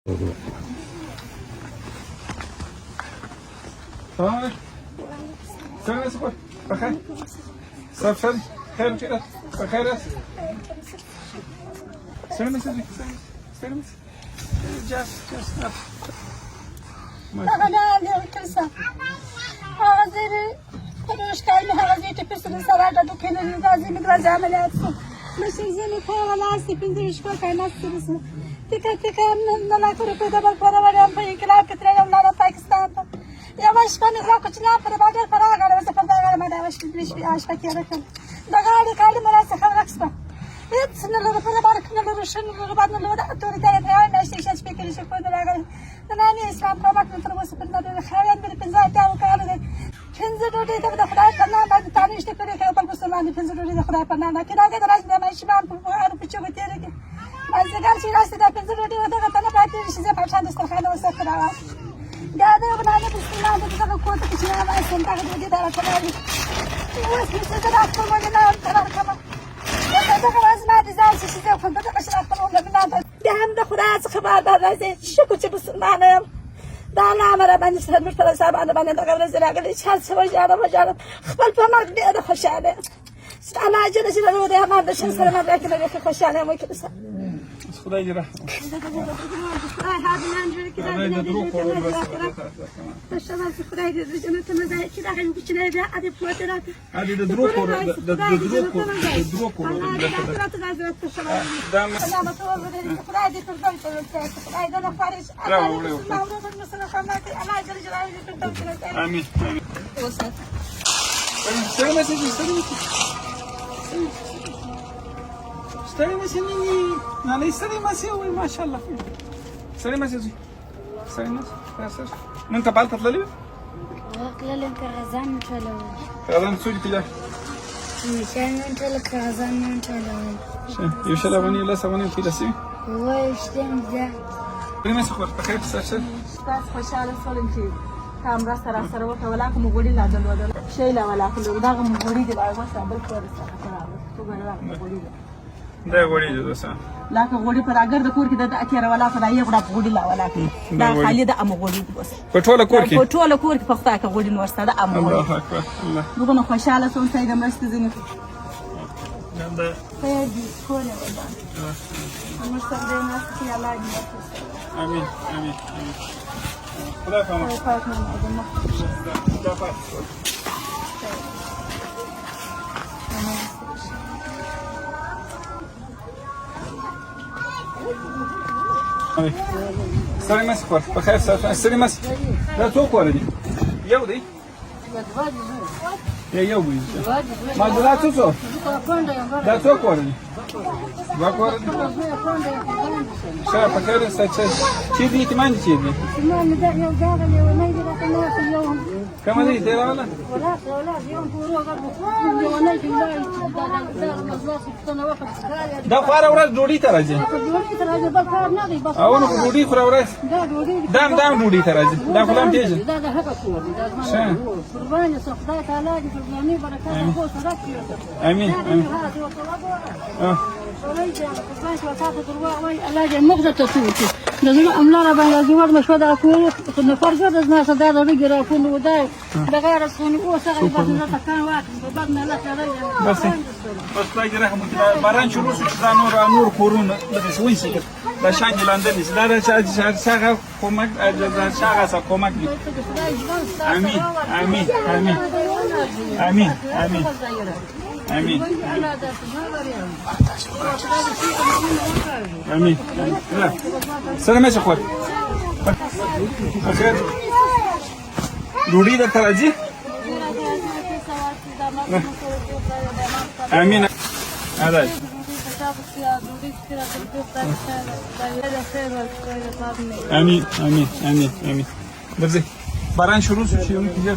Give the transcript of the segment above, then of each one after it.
هاي سلام يا سكر بخير سافر خير كده بخير سلام يا سيدي سلام جاس أنا اليوم كنسا هذه كلش كاين هذه تفسر السرادة دكين الغازي مدرسة عمليات مش زين فيها ولا أسي بنزل شوي كاين ناس تكا من لا كره كده بالفرا ولا في كلام كتير ولا باكستان يا مش كان لا كنت لا فرا بعد الفراغ على بس فرا ما داوش ليش في عاش فكي ركن دغالي كلام مراسخ ركسبه يتسنى لو فرا بارك لو رشن لو بعد لو دعتوري تاعي انا ايش فيك اللي شوفوا دراغ انا اسلام قامت من تربص بالنادي خاين بالبنزا تاعو كان فنزلوا لي تبدا خداي فنان بعد تاني اشتكوا لي كيف بالبسلاني فنزلوا لي خداي فنان كده كده لازم ما يشبان بعرف بتشوف تيرك ما زال شي راس ده فنزلوا لي وده انا بعد شي زي عشان استخدم وسكر قاعده بنادي بالسلام ده كنت كتير ما استمتع بدي ده كمان بس كده اكثر ما انا ترى كمان ده خلاص ما تزال شي زي كنت اشرح لهم بنادي ده هم ده خلاص خبر ده زي شو كنت بالسلام ده أنا مرة بني سهل مش فلا سابع أنا بني دقر نزل أقول إيش هالس وجارة خبل فما بدي أنا خشانة أنا أجل أجل أنا ودي ما بدي شن سنة ما بدي أكل أنا خشانة ما يكل سنة خداي جرا هذا نانجر كذا هذا دروك ولا بس الشباب خداي رجعنا تمزح كذا حلو كذا هذا هذا فوترات هذه دروك ولا دروك دام أنا ما توه خداي دي تردم خداي ده نفارش أنا أجل أجل تردم آمين سلام سيدي سلام سيدي أنا سلام سيدي ما شاء الله سلام سيدي سلام سيدي من تبعت تطلعي؟ وكلالن كرزان تلوي كرزان سوي كده مشان انت الكرزان تلوي يوشلا بني ولا سواني في لسي ويشتم ذا لما سخر بخير ساشل بس خوشحال سولنتی کامرا سر وقت ولا کوم غوړي لا دل شي لا ولا کله دا کوم غوړي دی واسه بل کور سره تو غلا غوړي دا غوړي دي دوسا لا که غوړي پر اگر د کور کې د اکیر ولا خدای غوړه غوړي لا ولا دا خالي د ام غوړي دی بس پټوله کور کې پټوله کور کې پختا که غوړي نور سره ام غوړي الله اکبر الله دغه خوشحال سولنتی ګم راست زینې دا خیر دي کوله ولا موږ سره د ناس کې الله دې امين امين خدا فهمه سلام سفر بخير سلام لا توقع دي يودي يا يومي ما لا توصل لا توقع دي باكور شاف بخير استشهد شيء كمان شيء كم دي ترى ولا دا فار اورس ډوډۍ ته راځي او نو ډوډۍ فار اورس دام ډوډۍ ته راځي دا فلان تیز دا هغه کور دا قربان صدقه تعالی دې قرباني برکات خو سره کیږي امين امين الله دې مغزه ته توتي دغه املاره باندې جوړ مشو دا کوي نو فرض د ناس دا رګي را کوم ودای بغیر سونی او سره باندې کان واخ په بعد نه لا بس لا جرح باران شروع شو نور كورونا بس وين سكت لا شانج لندن لا شاغا كومك شاغا كومك امين امين امين امين امين امين امين سلام يا اخوات خير ډوډۍ درته راځي امين هذا امين امين امين امين درځي باران شروع شو شي کیږي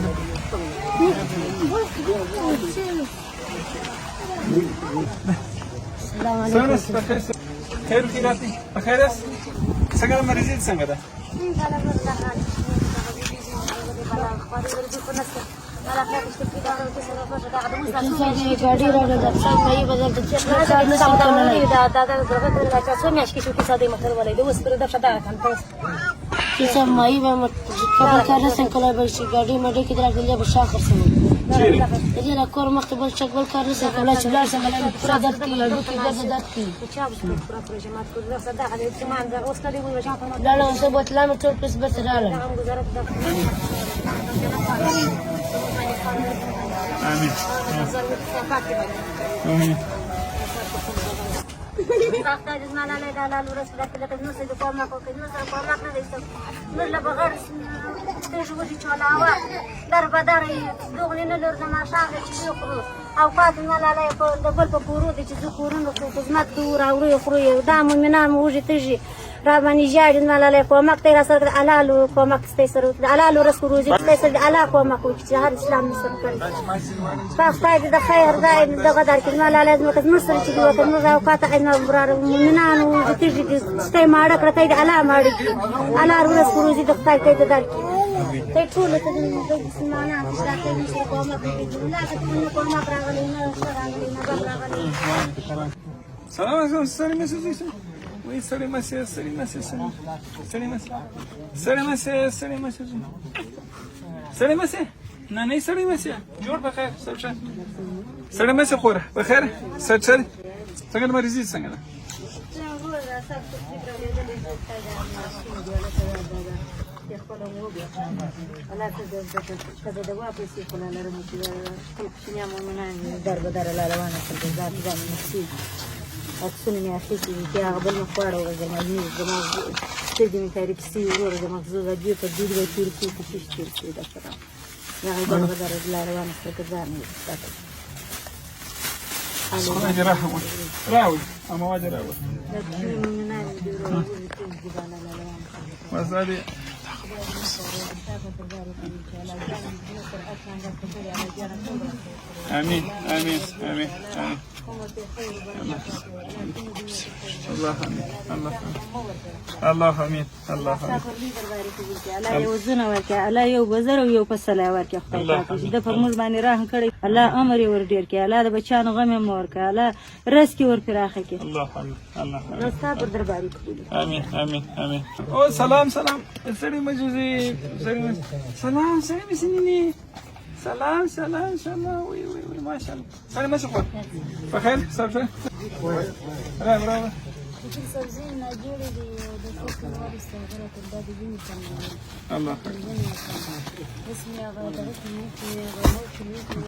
سلام خير كيراتي بخير څنګه مریض څنګه ده गाडी राहिलं नाही बदलतो किसा माई में खबर करने से कल बशी गाड़ी में देख इधर के लिए बशा कर सके ये ना कोर मकबल चकबल करने से कल चला से कल पूरा दर्द की लड्डू की दर्द की डालो उसे बोतला में चोट प्लस बस डालो آمين آمين تحتاج المال على دلال ورسلت لك نص قومك وكنص قومك ليس ولا بغير تجوزي تشولاوا درب داري دوغني نلور ما شاغل يخرج اوقات المال على دبل بكورو دي ذكورن وخدمات دور او يخرج دام منام وجي تجي رابني جاي المال على قومك تيرا سر علالو قومك تيسر علالو رسكروزي تيسر على قومك وجهاد الاسلام نصر تحتاج خير دائم دغدار المال على لازم نصر تجي وكنص اوقات برار منان وتجي ستي مارك رتاي على مارك على رس كروزي دفتاي كده دارك تي ټول ته د مسلمانانو چې تاسو یې کومه کوي لا ته کومه راغلينا سلام عليكم سلام عليكم وي سلام عليكم سلام عليكم سلام عليكم سلام عليكم سلام عليكم سلام عليكم ناني سلام عليكم جوړ بخیر سلام سلام عليكم خوره بخیر سلام څنګه مریضي څنګه ده عکسونه مې اخیستي دي چې هغه بل مخ واړوه زما زما سترګې مې تحریک سوي وروره زما زه غږي په دود به تېر کړي په شیش تېر کړي داسې هغه دربدره لا روانه شوه که ځان یې ساته خدای رحم راوي اما واجه راوي دا کوچني مؤمنان دي ورو بس هذه آمين آمين آمين آمين الله آمين الله آمين الله آمين الله یو زونه ورکړي الله یو بزر او یو فصله ورکړي خدای پاک چې د فرموز باندې رحم کړی الله امر یې ور ډیر کړي الله د بچانو غم یې مور کړي الله رزق یې ور پراخه کړي الله آمين الله رستا پر درباري کړي آمين آمين آمين او سلام سلام سلام مجوزي سلام سلام سنيني سلام سلام سلام وي وي وي ما شاء الله سلام ما شكرا بخير سلام برافو برافو سبزي ناجوري دي دكتور وارث غلط البادي دي الله اسمي غادرت منك